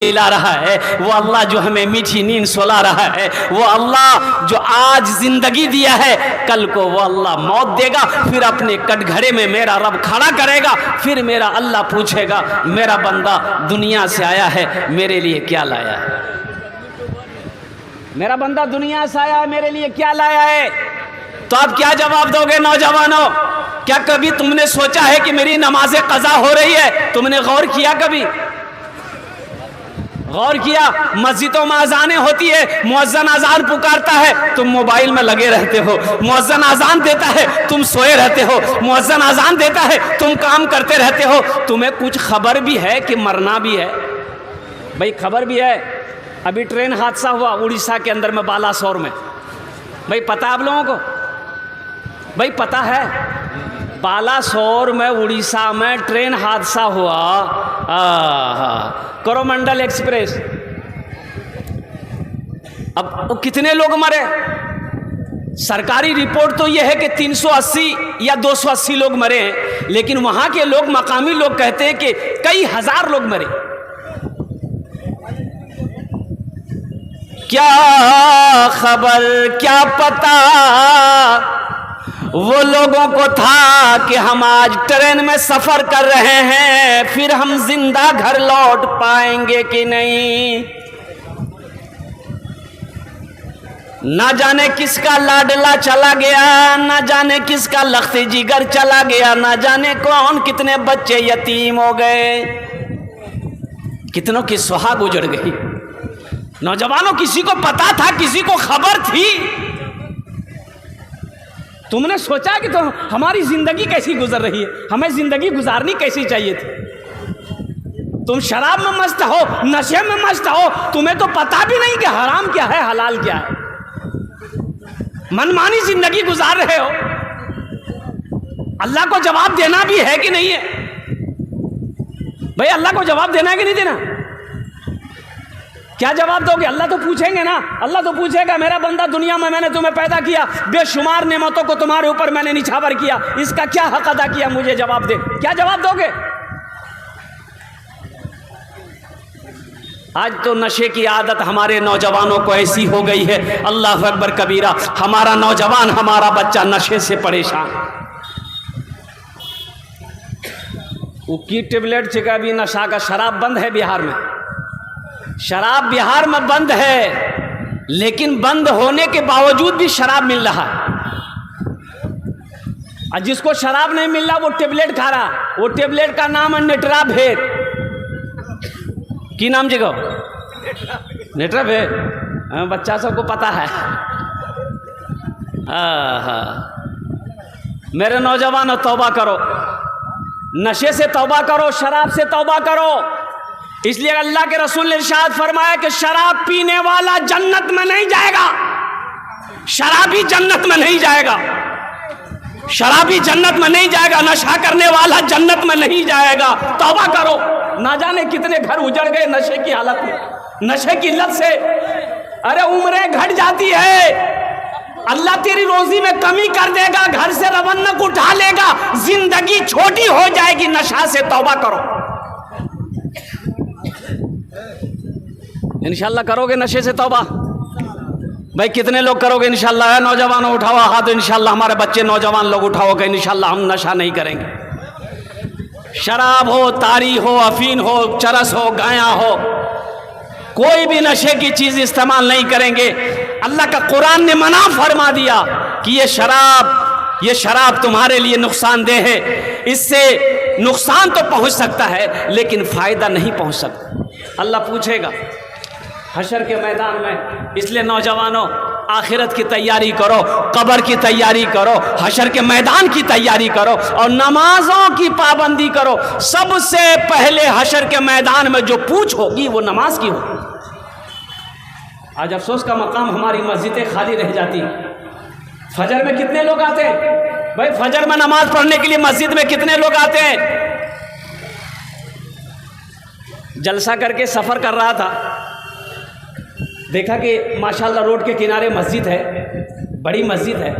ला रहा है, वो अल्लाह जो हमें मीठी नींद सुला रहा है, वो अल्लाह जो आज जिंदगी दिया है, कल को वो अल्लाह मौत देगा, फिर अपने कटघरे में मेरा रब खड़ा करेगा, फिर मेरा अल्लाह पूछेगा मेरा बंदा दुनिया से आया है, मेरे लिए क्या लाया है? मेरा बंदा दुनिया से आया है, मेरे लिए क्या लाया है? तो आप क्या जवाब दोगे नौजवानों? क्या कभी तुमने सोचा है कि मेरी नमाज़ें कज़ा हो रही है? तुमने गौर किया? कभी गौर किया? मस्जिदों में अजानें होती है, मुअज्जिन अजान पुकारता है, तुम मोबाइल में लगे रहते हो। मुअज्जिन अजान देता है, तुम सोए रहते हो। मुअज्जिन अजान देता है, तुम काम करते रहते हो। तुम्हें कुछ खबर भी है कि मरना भी है? भाई खबर भी है। अभी ट्रेन हादसा हुआ उड़ीसा के अंदर में, बालासोर में। भाई पता है आप लोगों को? भाई पता है? बालासोर में, उड़ीसा में ट्रेन हादसा हुआ, कोरोमंडल एक्सप्रेस। अब वो कितने लोग मरे? सरकारी रिपोर्ट तो यह है कि 380 या 280 लोग मरे हैं, लेकिन वहां के लोग, मकामी लोग कहते हैं कि कई हजार लोग मरे। क्या खबर, क्या पता वो लोगों को था कि हम आज ट्रेन में सफर कर रहे हैं, फिर हम जिंदा घर लौट पाएंगे कि नहीं। ना जाने किसका लाडला चला गया, ना जाने किसका लख्ती जिगर चला गया, ना जाने कौन कितने बच्चे यतीम हो गए, कितनों की सुहाग उजड़ गई। नौजवानों, किसी को पता था? किसी को खबर थी? तुमने सोचा कि तो हमारी जिंदगी कैसी गुजर रही है, हमें जिंदगी गुजारनी कैसी चाहिए थी? तुम शराब में मस्त हो, नशे में मस्त हो, तुम्हें तो पता भी नहीं कि हराम क्या है, हलाल क्या है। मनमानी जिंदगी गुजार रहे हो। अल्लाह को जवाब देना भी है कि नहीं है? भाई अल्लाह को जवाब देना है कि नहीं देना? क्या जवाब दोगे? अल्लाह तो पूछेंगे ना। अल्लाह तो पूछेगा मेरा बंदा, दुनिया में मैंने तुम्हें पैदा किया, बेशुमार नेमतों को तुम्हारे ऊपर मैंने निछावर किया, इसका क्या हक अदा किया? मुझे जवाब दे। क्या जवाब दोगे? आज तो नशे की आदत हमारे नौजवानों को ऐसी हो गई है, अल्लाह अकबर कबीरा। हमारा नौजवान, हमारा बच्चा नशे से परेशान। वो की टेबलेट चिका भी नशा का। शराब बंद है बिहार में, शराब बिहार में बंद है, लेकिन बंद होने के बावजूद भी शराब मिल रहा है। और जिसको शराब नहीं मिल रहा वो टेबलेट खा रहा। वो टेबलेट का नाम है नेट्रावेट। की नाम जगह? नेट्रावेट। बच्चा सबको पता है। मेरे नौजवानों, तौबा करो, नशे से तौबा करो, शराब से तौबा करो। इसलिए अल्लाह के रसूल ने इरशाद फरमाया कि शराब पीने वाला जन्नत में नहीं जाएगा, शराबी जन्नत में नहीं जाएगा, शराबी जन्नत में नहीं जाएगा, नशा करने वाला जन्नत में नहीं जाएगा। तौबा करो। ना जाने कितने घर उजड़ गए नशे की हालत में, नशे की लत से। अरे उम्रें घट जाती है, अल्लाह तेरी रोजी में कमी कर देगा, घर से रवन्नक उठा लेगा, जिंदगी छोटी हो जाएगी। नशा से तौबा करो। इंशाल्लाह करोगे नशे से तौबा? भाई कितने लोग करोगे इंशाल्लाह? नौजवानों उठाओ हाथ। इंशाल्लाह हमारे बच्चे नौजवान लोग उठाओ कि इंशाल्लाह हम नशा नहीं करेंगे। शराब हो, तारी हो, अफीन हो, चरस हो, गाया हो, कोई भी नशे की चीज इस्तेमाल नहीं करेंगे। अल्लाह का कुरान ने मना फरमा दिया कि ये शराब तुम्हारे लिए नुकसानदेह है, इससे नुकसान तो पहुंच सकता है लेकिन फायदा नहीं पहुंच सकता। अल्लाह पूछेगा हशर के मैदान में। इसलिए नौजवानों, आखिरत की तैयारी करो, कब्र की तैयारी करो, हशर के मैदान की तैयारी करो और नमाजों की पाबंदी करो। सबसे पहले हशर के मैदान में जो पूछ होगी वो नमाज की होगी। आज अफसोस का मकाम, हमारी मस्जिदें खाली रह जाती हैं। फजर में कितने लोग आते हैं? भाई फजर में नमाज पढ़ने के लिए मस्जिद में कितने लोग आते हैं? जलसा करके सफर कर रहा था, देखा कि माशाल्लाह रोड के किनारे मस्जिद है, बड़ी मस्जिद है।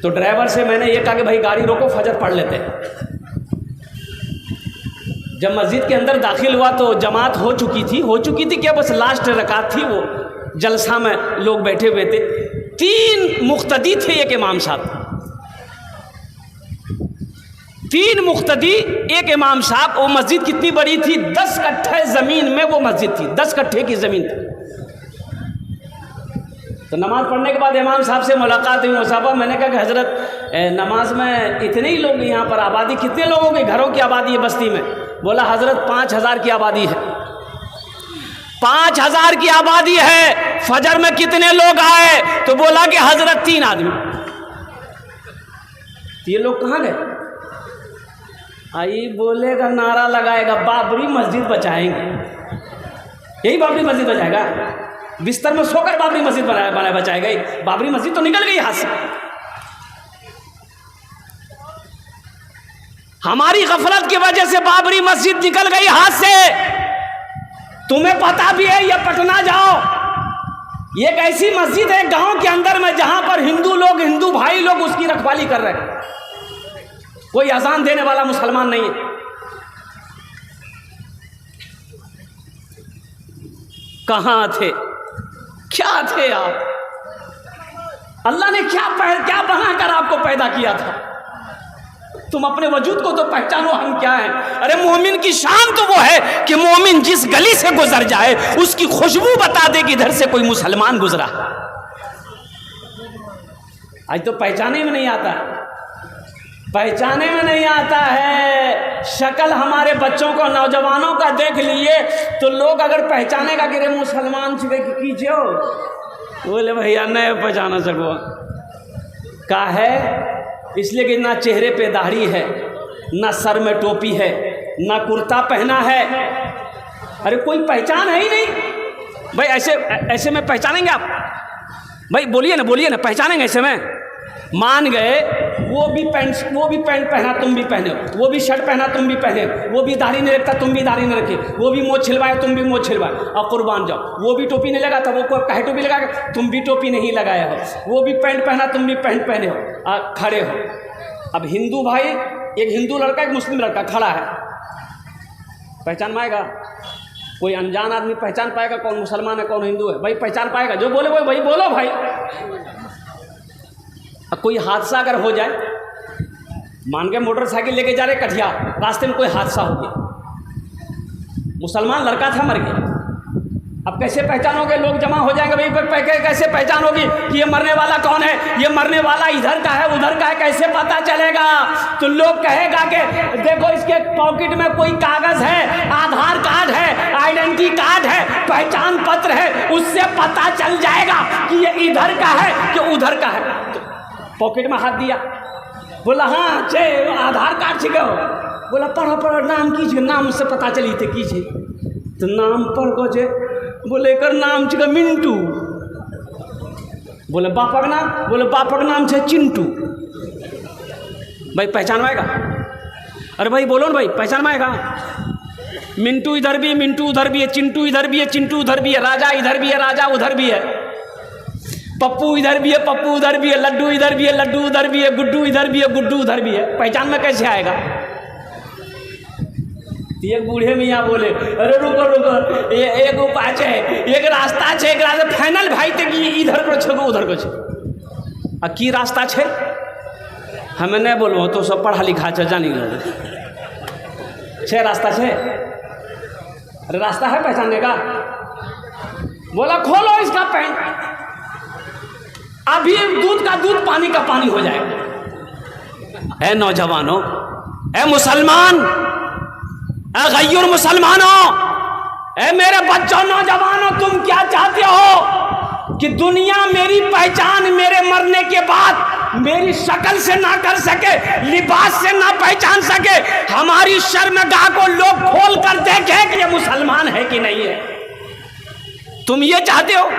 तो ड्राइवर से मैंने ये कहा कि भाई गाड़ी रोको, फजर पढ़ लेते हैं। जब मस्जिद के अंदर दाखिल हुआ तो जमात हो चुकी थी क्या, बस लास्ट रकात थी, वो जलसा में लोग बैठे हुए थे। 3 मुक्तदी थे, एक इमाम साहब, 3 मुक्तदी, एक इमाम साहब। वो मस्जिद कितनी बड़ी थी, 10 कट्ठे ज़मीन में वो मस्जिद थी, 10 कट्ठे की ज़मीन थी। तो नमाज़ पढ़ने के बाद इमाम साहब से मुलाकात हुई। मुसाफा, मैंने कहा कि हज़रत नमाज में इतने ही लोग, यहाँ पर आबादी कितने लोगों के घरों की आबादी है बस्ती में? बोला हज़रत 5000 की आबादी है। 5000 की आबादी है, फजर में कितने लोग आए? तो बोला कि हज़रत 3 आदमी। तो ये लोग कहाँ गए? आई बोलेगा, नारा लगाएगा, बाबरी मस्जिद बचाएंगे। यही बाबरी मस्जिद बचाएगा? बिस्तर में सोकर बाबरी मस्जिद बनाया बचाएगा? बाबरी मस्जिद तो निकल गई हाथ से। हमारी गफलत की वजह से बाबरी मस्जिद निकल गई हाथ से। तुम्हें पता भी है, ये पटना जाओ, ये एक ऐसी मस्जिद है गांव के अंदर में जहां पर हिंदू भाई लोग उसकी रखवाली कर रहे हैं। कोई अजान देने वाला मुसलमान नहीं है। कहां थे, क्या थे आप? अल्लाह ने क्या बनाकर आपको पैदा किया था? तुम अपने वजूद को तो पहचानो, हम क्या हैं। अरे मोमिन की शान तो वो है कि मोमिन जिस गली से गुजर जाए उसकी खुशबू बता दे कि इधर से कोई मुसलमान गुजरा। आज तो पहचाने में नहीं आता, पहचाने में नहीं आता है। शक्ल हमारे बच्चों को, नौजवानों का देख लिए तो लोग अगर पहचानेगा कि रे मुसलमान छे कीजिए, बोले भैया नहीं पहचाना सको। का है इसलिए कि ना चेहरे पे दाढ़ी है, ना सर में टोपी है, ना कुर्ता पहना है। अरे कोई पहचान है ही नहीं भाई। ऐसे में पहचानेंगे आप? भाई बोलिए ना, पहचानेंगे ऐसे में? मान गए वो भी पैंट पहना तुम भी पहने, वो भी शर्ट पहना तुम भी पहने, वो भी दाढ़ी नहीं रखता तुम भी दाढ़ी नहीं रखे, वो भी मोछ छिलवाए तुम भी मोछ छिलवाए, और कुर्बान जाओ। वो भी टोपी नहीं लगा था, वो कहे टोपी लगा के तुम भी टोपी नहीं लगाए हो, वो भी पैंट पहना तुम भी पैंट पहने हो, खड़े हो। अब हिंदू भाई, एक हिंदू लड़का एक मुस्लिम लड़का खड़ा है, पहचान पाएगा? कोई अनजान आदमी पहचान पाएगा कौन मुसलमान है कौन हिंदू है? भाई पहचान पाएगा? जो बोले वो भाई बोलो भाई। अब कोई हादसा अगर हो जाए, मान के मोटरसाइकिल लेके जा रहे कटिहार, रास्ते में कोई हादसा हो गया, मुसलमान लड़का था मर गया, अब कैसे पहचानोगे? लोग जमा हो जाएंगे, भाई कैसे पहचान होगी कि ये मरने वाला कौन है? ये मरने वाला इधर का है उधर का है, कैसे पता चलेगा? तो लोग कहेगा कि देखो इसके पॉकेट में कोई कागज है, आधार कार्ड है, आइडेंटिटी कार्ड है, पहचान पत्र है, उससे पता चल जाएगा कि ये इधर का है कि उधर का है। पॉकेट में हाथ दिया, बोला हाँ छे आधार कार्ड छे। बोला पढ़ो नाम कीजिए, नाम से पता चली थे कीजिए। तो नाम पढ़ को छे, बोले कर नाम छे मिंटू। बोले बापक नाम, बोले बापक नाम छे चिंटू। भाई पहचान पाएगा? अरे भाई बोलो ना भाई, पहचान पाएगा? मिंटू इधर भी है, मिंटू उधर भी है, चिंटू इधर भी है, चिंटू उधर भी है, राजा इधर भी है, राजा उधर भी है, पप्पू इधर भी है, पप्पू उधर भी है, लड्डू इधर भी है, लड्डू उधर भी है, गुड्डू इधर भी है, गुड्डू उधर भी है। पहचान में कैसे आएगा? एक बूढ़े मियाँ बोले अरे रुको एक उपाय है, एक रास्ता है, एक रास्ता फाइनल भाई तक इधर को छो उधर को छो। आ की रास्ता है हमें नहीं बोलो, तो सब पढ़ा लिखा है जानी छे रास्ता है। अरे रास्ता है पहचानने का? बोला खोलो इसका पैंट, अभी दूध का दूध पानी का पानी हो जाएगा। ए नौजवानों, ए मुसलमान, ए गैर मुसलमानों, ए मेरे बच्चों नौजवानों, तुम क्या चाहते हो कि दुनिया मेरी पहचान मेरे मरने के बाद मेरी शक्ल से ना कर सके, लिबास से ना पहचान सके, हमारी शर्मगाह को लोग खोल कर देखें कि ये मुसलमान है कि नहीं है? तुम ये चाहते हो?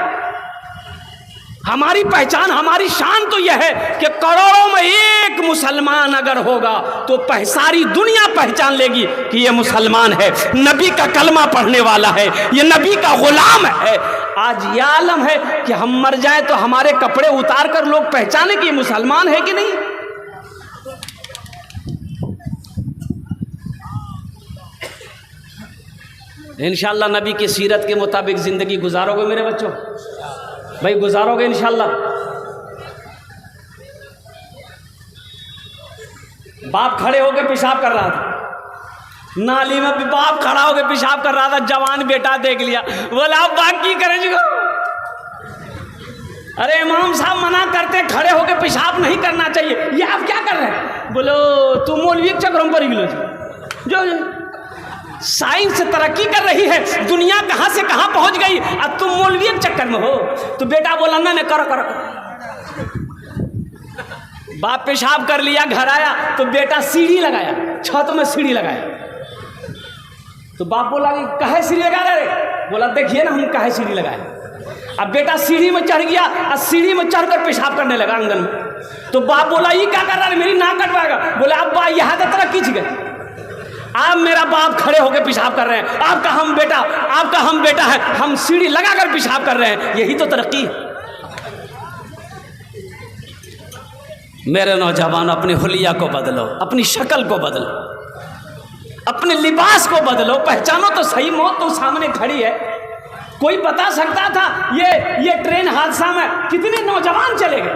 हमारी पहचान, हमारी शान तो यह है कि करोड़ों में एक मुसलमान अगर होगा तो सारी दुनिया पहचान लेगी कि यह मुसलमान है, नबी का कलमा पढ़ने वाला है, यह नबी का गुलाम है। आज यह आलम है कि हम मर जाएं तो हमारे कपड़े उतार कर लोग पहचाने कि मुसलमान है कि नहीं। इंशाअल्लाह नबी की सीरत के मुताबिक ज़िंदगी गुजारोगे मेरे बच्चों? भाई गुजारोगे इंशाअल्लाह? बाप खड़े होकर पेशाब कर रहा था नाली में, बाप खड़ा होकर पेशाब कर रहा था, जवान बेटा देख लिया, बोला आप बाकी करें जी। अरे इमाम साहब मना करते खड़े होकर पेशाब नहीं करना चाहिए, ये आप क्या कर रहे हैं? बोलो तुम मौलवी के चक्करों पर गिलो जो साइंस तरक्की कर रही है, दुनिया कहाँ से कहाँ पहुँच गई, अब तुम मौलवी के चक्कर में हो। तो बेटा बोला ना करो करो। बाप पेशाब कर लिया, घर आया तो बेटा सीढ़ी लगाया, छत में सीढ़ी लगाया। तो बाप बोला कि काहे सीढ़ी लगा रहे? बोला देखिए ना हम काहे सीढ़ी लगाए। अब बेटा सीढ़ी में चढ़ गया और सीढ़ी में चढ़कर पेशाब करने लगा आंगन में। तो बाप बोला ये क्या कर रहा है, मेरी नाक कटवाएगा। बोले अब बा यहाँ तक तरह खींच गए, आप मेरा बाप खड़े होकर पेशाब कर रहे हैं, आपका हम बेटा है, हम सीढ़ी लगाकर पेशाब कर रहे हैं, यही तो तरक्की है। मेरे नौजवान अपने हुलिया को बदलो, अपनी शक्ल को बदलो, अपने लिबास को बदलो, पहचानो तो सही, मौत तो सामने खड़ी है। कोई बता सकता था ये ट्रेन हादसा में कितने नौजवान चले गए,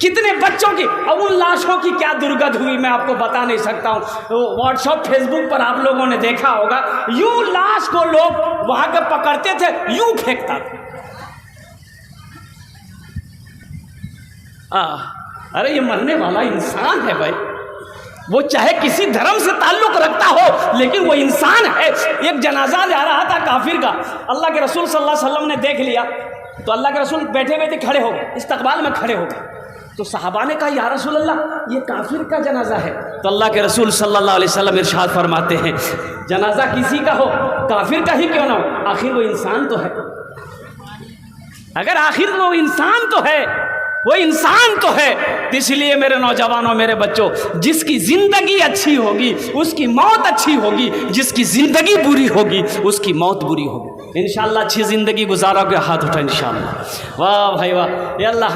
कितने बच्चों की, अब उन लाशों की क्या दुर्गत हुई मैं आपको बता नहीं सकता हूँ। व्हाट्सएप फेसबुक पर आप लोगों ने देखा होगा, यूं लाश को लोग वहां के पकड़ते थे, यूं फेंकता था। अरे ये मरने वाला इंसान है भाई, वो चाहे किसी धर्म से ताल्लुक रखता हो लेकिन वो इंसान है। एक जनाजा जा रहा था काफिर का, अल्लाह के रसूल सल्लल्लाहु अलैहि वसल्लम ने देख लिया तो अल्लाह के रसूल बैठे बैठे खड़े हो गए, इस्तकबाल में खड़े हो गए। तो सहाबा ने कहा या रसूल अल्लाह ये काफिर का जनाजा है। तो अल्लाह के रसूल सल्लल्लाहु अलैहि वसल्लम इरशाद फरमाते हैं जनाजा किसी का हो, काफिर का ही क्यों ना हो, आखिर वो इंसान तो है। अगर आखिर वो इंसान तो है, वो इंसान तो है, तो इसलिए मेरे नौजवानों, मेरे बच्चों, जिसकी ज़िंदगी अच्छी होगी उसकी मौत अच्छी होगी, जिसकी ज़िंदगी बुरी होगी उसकी मौत बुरी होगी। इंशाअल्लाह अच्छी ज़िंदगी गुजारोगे, हाथ उठा इंशाअल्लाह। वाह भाई वाह, ये अल्लाह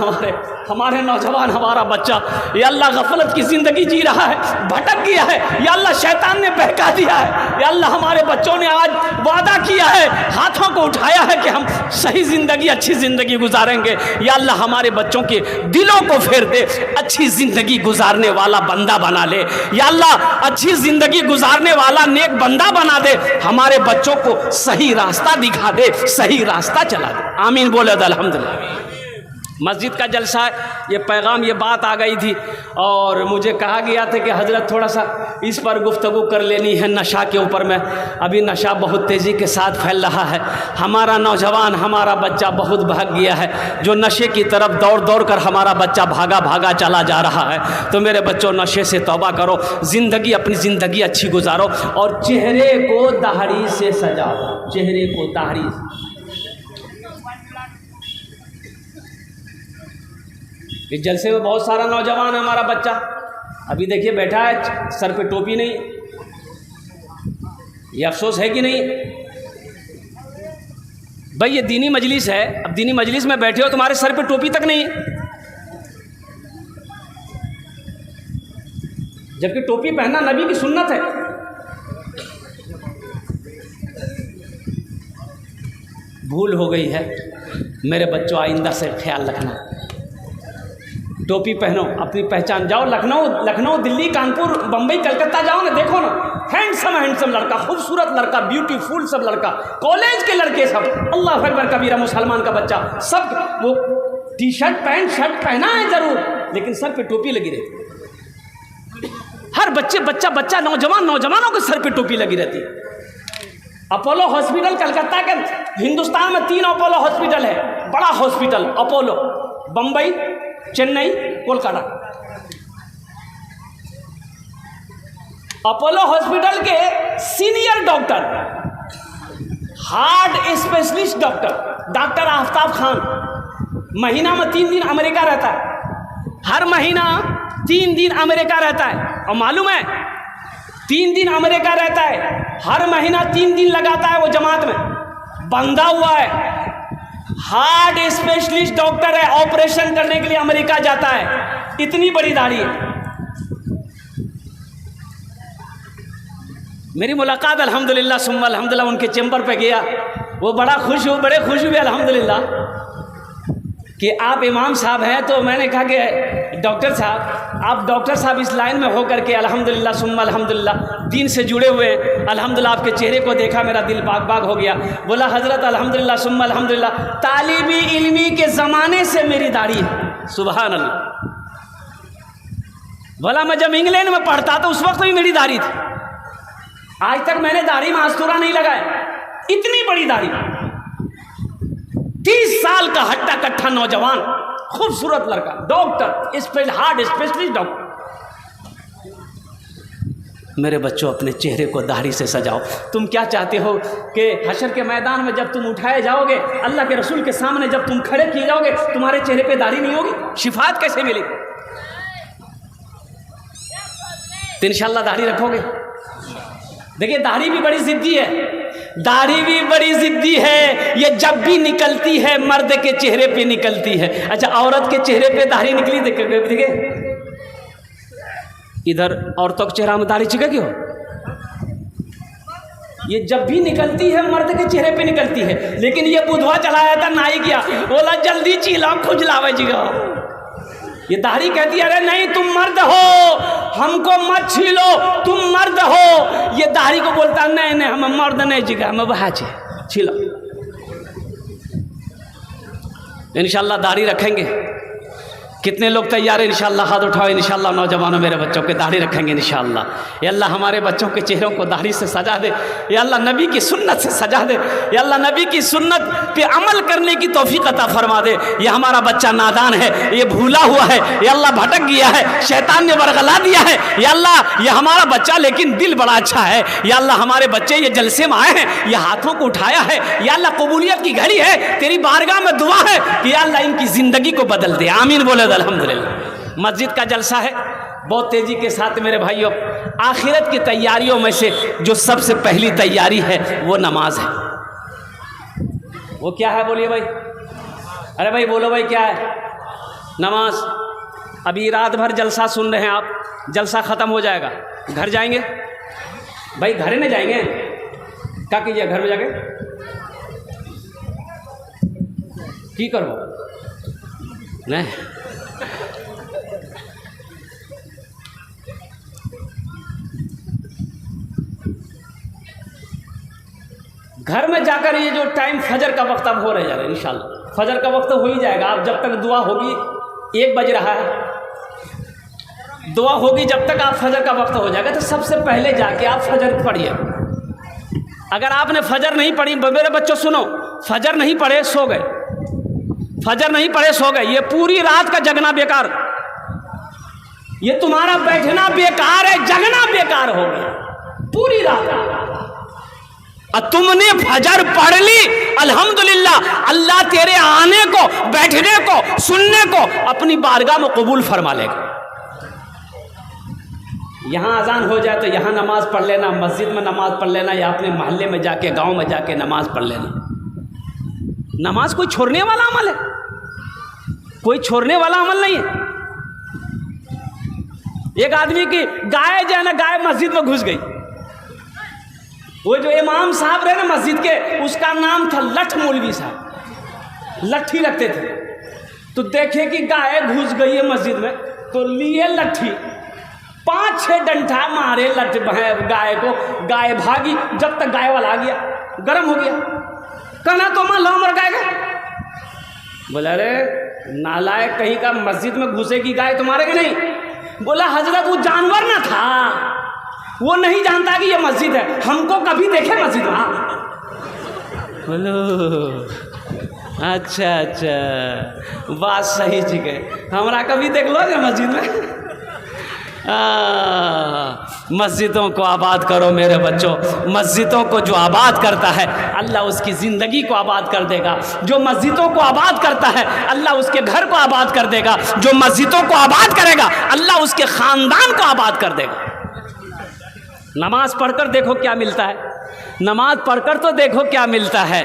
हमारे नौजवान, हमारा बच्चा ये अल्लाह गफलत की ज़िंदगी जी रहा है, भटक गया है, या अल्लाह शैतान ने बहका दिया है। या अल्लाह हमारे बच्चों ने आज वादा किया है, हाथों को उठाया है कि हम सही ज़िंदगी, अच्छी ज़िंदगी गुजारेंगे। या अल्लाह हमारे बच्चों के दिलों को फेर दे, अच्छी ज़िंदगी गुजारने वाला बंदा बना ले। या अल्लाह अच्छी ज़िंदगी गुजारने वाला नेक बंदा बना दे, हमारे बच्चों को सही रास्ता दिखा दे, सही रास्ता चला दे। आमीन बोले अल्हम्दुलिल्लाह। मस्जिद का जलसा है, ये पैगाम, ये बात आ गई थी और मुझे कहा गया था कि हज़रत थोड़ा सा इस पर गुफ्तगू कर लेनी है, नशा के ऊपर में। अभी नशा बहुत तेज़ी के साथ फैल रहा है, हमारा नौजवान, हमारा बच्चा बहुत भाग गया है, जो नशे की तरफ दौड़ दौड़ कर हमारा बच्चा भागा भागा चला जा रहा है। तो मेरे बच्चों नशे से तौबा करो, ज़िंदगी, अपनी ज़िंदगी अच्छी गुजारो और चेहरे को दाढ़ी से सजाओ, चेहरे को दाढ़ी। इस जलसे में बहुत सारा नौजवान है, हमारा बच्चा अभी देखिए बैठा है, सर पे टोपी नहीं, ये अफसोस है कि नहीं भाई? ये दीनी मजलिस है, अब दीनी मजलिस में बैठे हो, तुम्हारे सर पे टोपी तक नहीं है, जबकि टोपी पहनना नबी की सुन्नत है। भूल हो गई है मेरे बच्चों, आइंदा से ख्याल रखना, टोपी पहनो, अपनी पहचान। जाओ लखनऊ दिल्ली कानपुर बम्बई कलकत्ता जाओ ना, देखो ना, हैंडसम लड़का, खूबसूरत लड़का, ब्यूटीफुल सब लड़का, कॉलेज के लड़के सब, अल्लाह अकबर कबीरा, मुसलमान का बच्चा सब, वो टी शर्ट पैंट शर्ट पहना है जरूर, लेकिन सर पे टोपी लगी रहती। हर बच्चा नौजवानों के सर पे टोपी लगी रहती। अपोलो हॉस्पिटल कलकत्ता के, हिंदुस्तान में 3 अपोलो हॉस्पिटल है, बड़ा hospital Apollo, Bombay, Chennai, Kolkata. Apollo hospital के senior doctor, heart specialist doctor Aftab Khan, महीना में 3 दिन अमेरिका रहता है, हर महीना 3 दिन अमेरिका रहता है। और मालूम है 3 दिन अमेरिका रहता है, हर महीना 3 दिन लगाता है वो जमात में, बंधा हुआ है, हार्ट स्पेशलिस्ट डॉक्टर है, ऑपरेशन करने के लिए अमेरिका जाता है, इतनी बड़ी दाढ़ी है। मेरी मुलाकात अल्हम्दुलिल्लाह सुम्मा अल्हम्दुलिल्लाह उनके चैम्बर पे गया, वो बड़े खुश हुए अल्हम्दुलिल्लाह कि आप इमाम साहब हैं। तो मैंने कहा कि डॉक्टर साहब, आप डॉक्टर साहब इस लाइन में होकर के अल्हम्दुलिल्लाह सुम्मा अल्हम्दुलिल्लाह दीन से जुड़े हुए हैं, अल्हम्दुलिल्लाह आपके चेहरे को देखा मेरा दिल बाग बाग हो गया। बोला हज़रत अल्हम्दुलिल्लाह सुम्मा अल्हम्दुलिल्लाह तालिबी इल्मी के ज़माने से मेरी दाढ़ी है। सुभान अल्लाह। बोला मैं जब इंग्लैंड में पढ़ता तो उस वक्त भी मेरी दाढ़ी थी, आज तक मैंने दाढ़ी में आस्तूरा नहीं लगाया, इतनी बड़ी दाढ़ी। 30 साल का हट्टा कट्ठा नौजवान, खूबसूरत लड़का, डॉक्टर, हार्ट स्पेशलिस्ट डॉक्टर। मेरे बच्चों अपने चेहरे को दाढ़ी से सजाओ। तुम क्या चाहते हो कि हशर के मैदान में जब तुम उठाए जाओगे, अल्लाह के रसूल के सामने जब तुम खड़े किए जाओगे, तुम्हारे चेहरे पे दाढ़ी नहीं होगी? शिफात कैसे मिलेगी? तो इंशाल्लाह दाढ़ी रखोगे। देखिए दाढ़ी भी बड़ी जिद्दी है, दाढ़ी भी बड़ी जिद्दी है। ये जब भी निकलती है मर्द के चेहरे पे निकलती है। अच्छा, औरत के चेहरे पे दाढ़ी निकली देखिए, इधर औरतों के चेहरा में दाढ़ी चिपक क्यों? ये जब भी निकलती है मर्द के चेहरे पे निकलती है। लेकिन ये बुधवा चलाया था नाई किया, बोला जल्दी चीला खुजलावे जीगा। ये दाढ़ी कहती है अरे नहीं तुम मर्द हो, हमको मत छीलो, तुम मर्द हो। ये दाढ़ी को बोलता नहीं नहीं हम मर्द नहीं जिगा, हम बहा छीलो। इंशाल्लाह दाढ़ी रखेंगे। कितने लोग तैयार हैं? इंशाल्लाह हाथ उठाओ। इंशाल्लाह नौजवानों मेरे बच्चों के दाढ़ी रखेंगे इंशाल्लाह। या अल्लाह हमारे बच्चों के चेहरों को दाढ़ी से सजा दे, या अल्लाह नबी की सुन्नत से सजा दे, या अल्लाह नबी की सुन्नत पे अमल करने की तौफीक अता फरमा दे। ये हमारा बच्चा नादान है, ये भूला हुआ है, या अल्लाह भटक गया है, शैतान ने बरगला दिया है। या अल्लाह ये हमारा बच्चा लेकिन दिल बड़ा अच्छा है। या अल्लाह हमारे बच्चे ये जलसे में आए हैं, ये हाथों को उठाया है। या अल्लाह कबूलियत की घड़ी है, तेरी बारगाह में दुआ है कि या अल्लाह इनकी ज़िंदगी को बदल दे। आमीन बोले अल्हम्दुलिल्लाह। मस्जिद का जलसा है बहुत तेज़ी के साथ मेरे भाइयों। आखिरत की तैयारियों में से जो सबसे पहली तैयारी है वो नमाज है। वो क्या है बोलिए भाई? अरे भाई बोलो भाई क्या है? नमाज। अभी रात भर जलसा सुन रहे हैं आप, जलसा ख़त्म हो जाएगा, घर जाएंगे भाई? घर नहीं जाएंगे? क्या कीजिए घर में जाके की करो नहीं? घर में जाकर ये जो टाइम फजर का वक्त अब हो रहा है, इंशाल्लाह फजर का वक्त हो ही जाएगा। अब जब तक दुआ होगी, 1 बज रहा है, दुआ होगी जब तक आप फजर का वक्त हो जाएगा। तो सबसे पहले जाके आप फजर पढ़िए। अगर आपने फजर नहीं पढ़ी, मेरे बच्चों सुनो, फजर नहीं पढ़े सो गए, फजर नहीं पढ़े सो गए, ये पूरी रात का जगना बेकार, ये तुम्हारा बैठना बेकार है, जगना बेकार हो गया पूरी रात। और तुमने फजर पढ़ ली, अल्हम्दुलिल्लाह, अल्लाह तेरे आने को, बैठने को, सुनने को अपनी बारगाह में कबूल फरमा लेगा। यहाँ अजान हो जाए तो यहाँ नमाज पढ़ लेना, मस्जिद में नमाज पढ़ लेना, या अपने मोहल्ले में जाके, गांव में जाके नमाज पढ़ लेना। नमाज कोई छोड़ने वाला अमल है? कोई छोड़ने वाला अमल नहीं है। एक आदमी की गाय जो है ना, गाय मस्जिद में घुस गई। वो जो इमाम साहब रहे ना मस्जिद के, उसका नाम था लठ मौलवी साहब, लट्ठी रखते थे। तो देखे कि गाय घुस गई है मस्जिद में, तो लिए लट्ठी, 5-6 डंठा मारे गाय को, गाय भागी। जब तक गाय वाला आ गया, गर्म हो गया, कहना तो मां लो मर गाय का। बोला अरे नालायक कहीं का, मस्जिद में घुसेगी गाय तुम्हारे के नहीं? बोला हजरत वो जानवर ना था, वो नहीं जानता कि ये मस्जिद है, हमको कभी देखे मस्जिद में। बोलो अच्छा अच्छा, बात सही ठीक है, हमारा कभी देख लो मस्जिद में। मस्जिदों को आबाद करो मेरे बच्चों। मस्जिदों को जो आबाद करता है अल्लाह उसकी ज़िंदगी को आबाद कर देगा। जो मस्जिदों को आबाद करता है अल्लाह उसके घर को आबाद कर देगा। जो मस्जिदों को आबाद करेगा अल्लाह उसके ख़ानदान को आबाद कर देगा। नमाज पढ़कर देखो क्या मिलता है। नमाज पढ़कर तो देखो क्या मिलता है।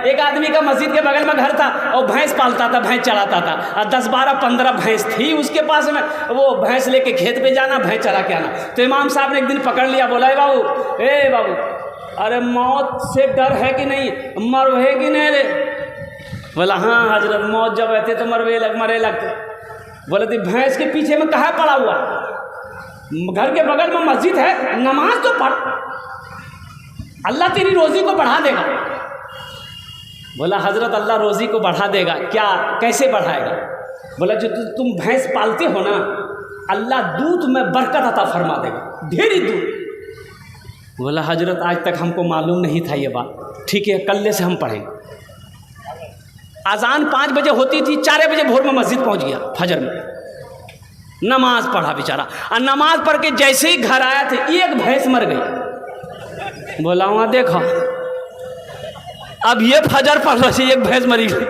एक आदमी का मस्जिद के बगल में घर था और भैंस पालता था, भैंस चराता था, और 10, 12, 15 भैंस थी उसके पास में। वो भैंस लेके खेत पे जाना, भैंस चरा के आना। तो इमाम साहब ने एक दिन पकड़ लिया, बोला ए बाबू, अरे मौत से डर है कि नहीं, मरवे कि नहीं रे? बोला हाँ हजरत, मौत जब रहते तो मरे लगते। बोले तो भैंस के पीछे में कहाँ पड़ा हुआ, घर के बगल में मस्जिद है, नमाज तो पढ़, अल्लाह तेरी रोज़ी को बढ़ा देगा। बोला हजरत अल्लाह रोज़ी को बढ़ा देगा क्या, कैसे बढ़ाएगा? बोला जो तुम भैंस पालते हो ना, अल्लाह दूध में बरकत अता फरमा देगा, ढेरी दूध। बोला हजरत आज तक हमको मालूम नहीं था ये बात, ठीक है कल से हम पढ़ेंगे। अजान 5 बजे होती थी, 4 बजे भोर में मस्जिद पहुंच गया, फजर में नमाज पढ़ा बेचारा। और नमाज पढ़ के जैसे ही घर आया थे, एक भैंस मर गई। बोला वहाँ देखो, अब ये फजर पढ़ रहा से एक भैंस मरी गई।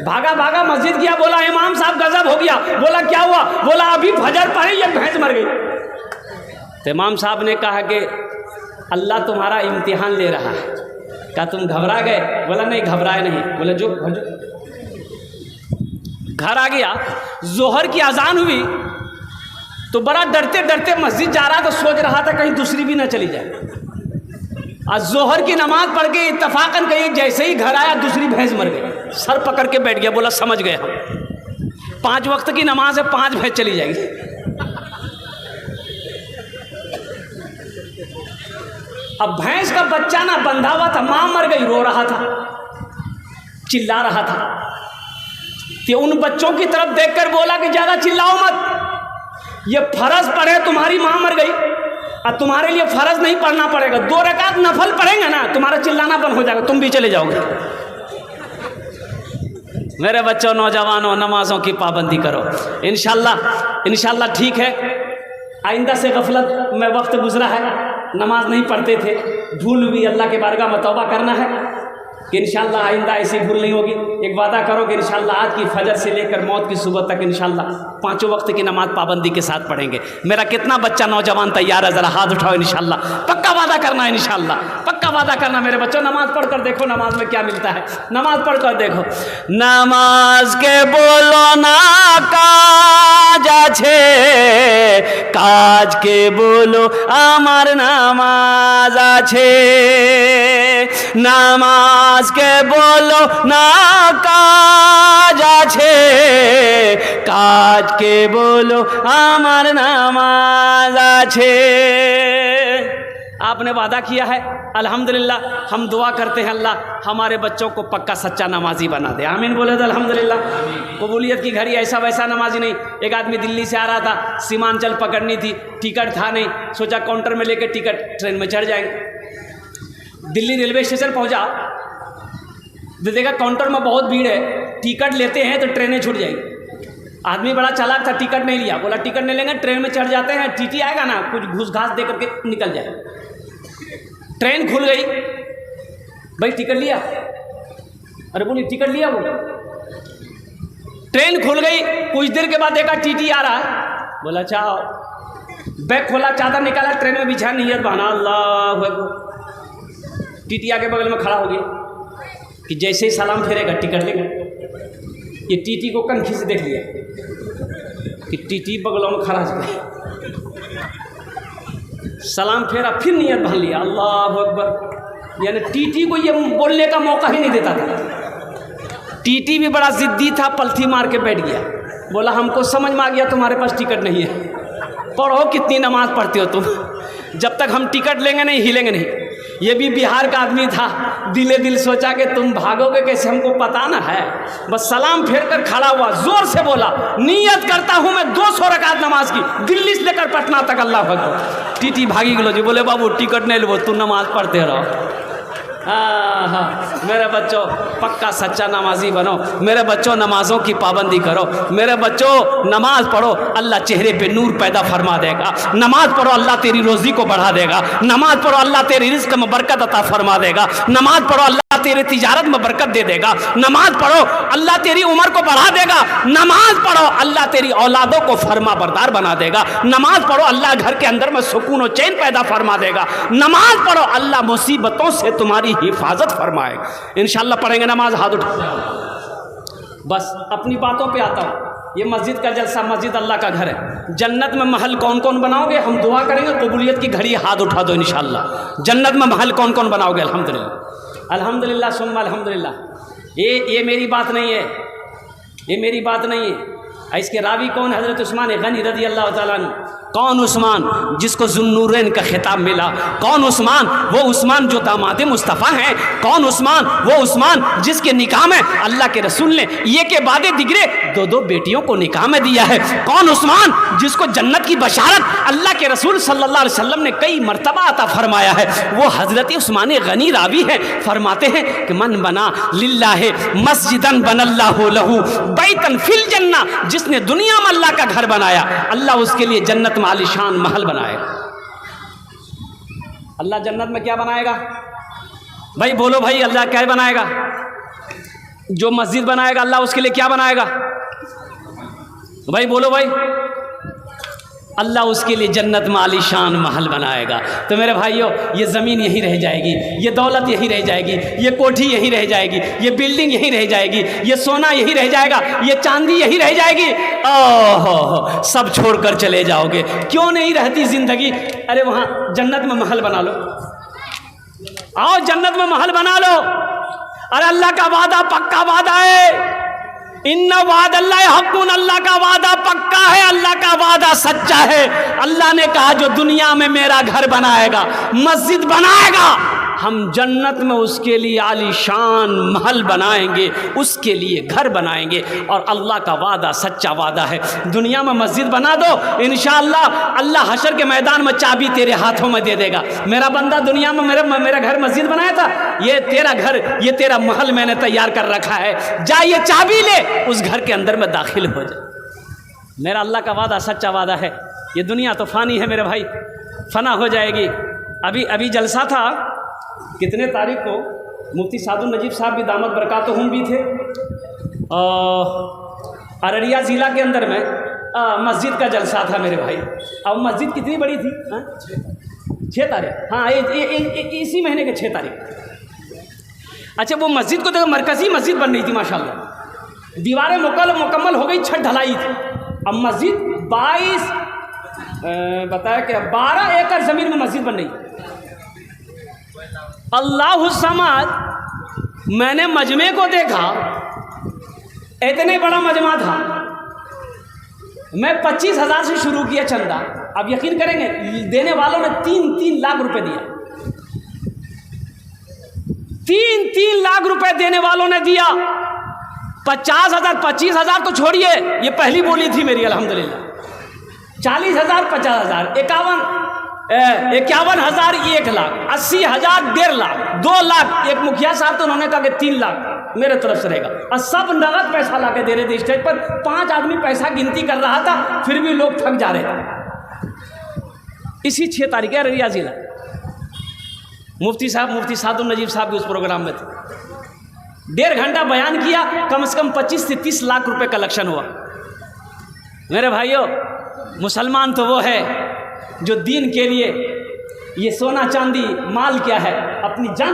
भागा भागा मस्जिद गया, बोला इमाम साहब गजब हो गया। बोला क्या हुआ? बोला अभी फजर पढ़े एक भैंस मर गई। तो इमाम साहब ने कहा कि अल्लाह तुम्हारा इम्तिहान ले रहा है। क्या तुम घबरा गए? बोला नहीं घबराए नहीं। बोले जो घर आ गया, जोहर की अजान हुई तो बड़ा डरते डरते मस्जिद जा रहा, तो सोच रहा था कहीं दूसरी भी ना चली जाए। आज जोहर की नमाज पढ़ के इत्तफाकन कहीं जैसे ही घर आया, दूसरी भैंस मर गई। सर पकड़ के बैठ गया, बोला समझ गए हम, 5 वक्त की नमाज है, 5 भैंस चली जाएगी। अब भैंस का बच्चा ना बंधा हुआ था, मां मर गई, रो रहा था, चिल्ला रहा था। तो उन बच्चों की तरफ देखकर बोला कि ज्यादा चिल्लाओ मत, ये फर्ज पढ़े, तुम्हारी मां मर गई और तुम्हारे लिए फर्ज नहीं पढ़ना पड़ेगा, 2 रकात नफल पढ़ेंगे ना, तुम्हारा चिल्लाना बंद हो जाएगा, तुम भी चले जाओगे। मेरे बच्चों, नौजवानों, नमाजों की पाबंदी करो, इंशाल्लाह ठीक है। आइंदा से गफलत में वक्त गुजरा है, नमाज नहीं पढ़ते थे, भूल भी, अल्लाह के बारगाह में तौबा करना है कि इंशाल्लाह आइंदा ऐसी भूल नहीं होगी। एक वादा करो कि इंशाल्लाह आज की फजर से लेकर मौत की सुबह तक इंशाल्लाह 5 वक्त की नमाज पाबंदी के साथ पढ़ेंगे। मेरा कितना बच्चा नौजवान तैयार है? ज़रा हाथ उठाओ। इंशाल्लाह पक्का वादा करना है, इंशाल्लाह पक्का वादा करना। मेरे बच्चों नमाज पढ़ कर देखो, नमाज में क्या मिलता है, नमाज पढ़ कर देखो। नमाज के बोलो ना काज आछे, काज के बोलो आमार नामाज आछे। नामाज के बोलो ना काज आछे, काज के बोलो आमार नामाज आछे। आपने वादा किया है, अल्हम्दुलिल्लाह हम दुआ करते हैं अल्लाह हमारे बच्चों को पक्का सच्चा नमाजी बना दे। आमीन बोले तो अल्हम्दुलिल्लाह। कबूलियत की घड़ी, ऐसा वैसा नमाजी नहीं। एक आदमी दिल्ली से आ रहा था, सीमांचल पकड़नी थी, टिकट था नहीं, सोचा काउंटर में लेके टिकट ट्रेन में चढ़ जाएंगे। दिल्ली रेलवे स्टेशन पहुंचा, देखा काउंटर में बहुत भीड़ है, टिकट लेते हैं तो ट्रेनें छूट जाएगी। आदमी बड़ा चालाक था, टिकट नहीं लिया, बोला टिकट नहीं लेंगे, ट्रेन में चढ़ जाते हैं, टीटी आएगा ना, कुछ घूस घास दे करके निकल जाए। ट्रेन खुल गई, भाई टिकट लिया? अरे बोली टिकट लिया। वो ट्रेन खुल गई, कुछ देर के बाद देखा टीटी आ रहा है, बोला चाओ, बैग खोला, चादर निकाला, ट्रेन में बिछा, नियत बना, अल्लाह अकबर। टीटी आके बगल में खड़ा हो गया कि जैसे ही सलाम फेरेगा टिकट लेगा। ये टीटी को कनखी से देख लिया कि टीटी बगलों में खड़ा हो गया, सलाम फेरा, फिर नियत बांध लिया, अल्लाह अकबर। यानी टीटी को ये बोलने का मौका ही नहीं देता था। टीटी भी बड़ा जिद्दी था, पलथी मार के बैठ गया, बोला हमको समझ में आ गया तुम्हारे पास टिकट नहीं है, पढ़ो कितनी नमाज पढ़ते हो तुम, जब तक हम टिकट लेंगे नहीं हिलेंगे नहीं। ये भी बिहार का आदमी था, दिले दिल सोचा कि तुम भागोगे कैसे, हमको पता ना है। बस सलाम फेर कर खड़ा हुआ, जोर से बोला, नियत करता हूँ मैं 200 रकात नमाज की, दिल्ली से लेकर पटना तक, अल्लाह अकबर। टीटी भागी गलो जी, बोले बाबू टिकट नहीं लो, तू नमाज पढ़ते रहो। हाँ, मेरे बच्चों पक्का सच्चा नमाजी बनो, मेरे बच्चों नमाजों की पाबंदी करो, मेरे बच्चों नमाज पढ़ो, अल्लाह चेहरे पे नूर पैदा फरमा देगा। नमाज पढ़ो, अल्लाह तेरी रोजी को बढ़ा देगा। नमाज पढ़ो, अल्लाह तेरी रिज्क में बरकत अता फरमा देगा। नमाज पढ़ो, अल्लाह तेरे तिजारत में बरकत दे देगा। नमाज पढ़ो, अल्लाह तेरी उम्र को बढ़ा देगा। नमाज पढ़ो, अल्लाह तेरी औलादों को फरमा बरदार बना देगा। नमाज पढ़ो, अल्लाह घर के अंदर में सुकून और चैन पैदा फरमा देगा। नमाज पढ़ो, अल्लाह मुसीबतों से तुम्हारी हिफाजत फरमाएगा। इंशाअल्लाह पढ़ेंगे नमाज, हाथ उठाओ। बस अपनी बातों पे आता हूँ। ये मस्जिद का जलसा, मस्जिद अल्लाह का घर है। जन्नत में महल कौन कौन बनाओगे? हम दुआ करेंगे, कबूलियत की घड़ी, हाथ उठा दो इंशाअल्लाह। जन्नत में महल कौन कौन बनाओगे? अल्हम्दुलिल्लाह, अल्हम्दुलिल्लाह, सुम्मा अल्हम्दुलिल्लाह। ये मेरी बात नहीं है, ये मेरी बात नहीं है। इसके रावी कौन? हज़रत उस्मान गनी रज़ी अल्लाह ताला अन्हु। कौन उस्मान? जिसको ज़ुन्नूरैन का खिताब मिला। कौन उस्मान? वो उस्मान जो दामाद मुस्तफ़ा हैं। कौन उस्मान? वो उस्मान जिसके निकाह में अल्लाह के रसूल ने ये के बाद दिगरे दो बेटियों को निकाह में दिया है। कौन उस्मान? जिसको जन्नत की बशारत अल्लाह के रसूल सल्लल्लाहु अलैहि वसल्लम ने कई मरतबा अता फरमाया है। वो हज़रत उस्मान गनी रावी है। फरमाते हैं कि मन बना लिल्लाहि मस्जिदन बनल्लाहु लहू बैतन फिल जन्ना। जिसने दुनिया में अल्लाह का घर बनाया, अल्लाह उसके लिए जन्नत में आलीशान महल बनाएगा। अल्लाह जन्नत में क्या बनाएगा भाई? बोलो भाई, अल्लाह क्या बनाएगा? जो मस्जिद बनाएगा अल्लाह उसके लिए क्या बनाएगा भाई? बोलो भाई, अल्लाह उसके लिए जन्नत में आलीशान महल बनाएगा। तो मेरे भाइयों, ये ज़मीन यहीं रह जाएगी, ये दौलत यहीं रह जाएगी, ये कोठी यहीं रह जाएगी, ये बिल्डिंग यहीं रह जाएगी, ये सोना यहीं रह जाएगा, ये चांदी यहीं रह जाएगी। ओह, सब छोड़कर चले जाओगे। क्यों नहीं रहती ज़िंदगी? अरे वहाँ जन्नत में महल बना लो, आओ जन्नत में महल बना लो। अरे अल्लाह का वादा पक्का वादा है। इन्ना वाद अल्लाह हक़्क़ुन, अल्लाह का वादा पक्का है, अल्लाह का वादा सच्चा है। अल्लाह ने कहा जो दुनिया में मेरा घर बनाएगा, मस्जिद बनाएगा, हम जन्नत में उसके लिए आलीशान महल बनाएंगे, उसके लिए घर बनाएंगे। और अल्लाह का वादा सच्चा वादा है। दुनिया में मस्जिद बना दो, इंशाअल्लाह अल्लाह हशर के मैदान में चाबी तेरे हाथों में दे देगा। मेरा बंदा, दुनिया में मेरा घर मस्जिद बनाया था, ये तेरा घर, ये तेरा महल मैंने तैयार कर रखा है, जा ये चाबी ले, उस घर के अंदर में दाखिल हो जा। मेरा अल्लाह का वादा सच्चा वादा है। ये दुनिया तो फ़ानी है मेरे भाई, फना हो जाएगी। अभी जलसा था, कितने तारीख को? मुफ्ती सादुल नजीब साहब भी दामद बरकातहुम भी थे। अररिया ज़िला के अंदर में मस्जिद का जलसा था मेरे भाई। अब मस्जिद कितनी बड़ी थी? 6 तारीख, हाँ इसी महीने के 6 तारीख। अच्छा, वो मस्जिद को देखो, मरकज़ी मस्जिद बन रही थी माशाल्लाह। दीवारें मुकम्मल हो गई, छत ढलाई थी। अब मस्जिद 12 एकड़ ज़मीन में मस्जिद बन रही। अल्लाहु समद, मैंने मजमे को देखा, इतने बड़ा मजमा था। मैं 25,000 से शुरू किया चंदा। अब यकीन करेंगे, देने वालों ने 3-3 लाख रुपए दिया। 3-3 लाख रुपए देने वालों ने दिया। 50,000, 25,000 तो छोड़िए, ये पहली बोली थी मेरी अल्हम्दुलिल्लाह। 40,000, 50,000, 51,000, 1 लाख, 80,000, 1.5 लाख, 2 लाख। एक मुखिया साहब तो उन्होंने कहा कि 3 लाख मेरे तरफ से रहेगा। और सब नगद पैसा ला के दे रहे थे स्टेज पर। 5 आदमी पैसा गिनती कर रहा था, फिर भी लोग थक जा रहे थे। इसी 6 तारीख अररिया जिला, मुफ्ती सादुल नजीब साहब भी उस प्रोग्राम में थे। 1.5 घंटा बयान किया, कम से कम 25 से 30 लाख रुपए कलेक्शन हुआ। मेरे भाइयों, मुसलमान तो वो है जो दीन के लिए, ये सोना चांदी माल क्या है, अपनी जान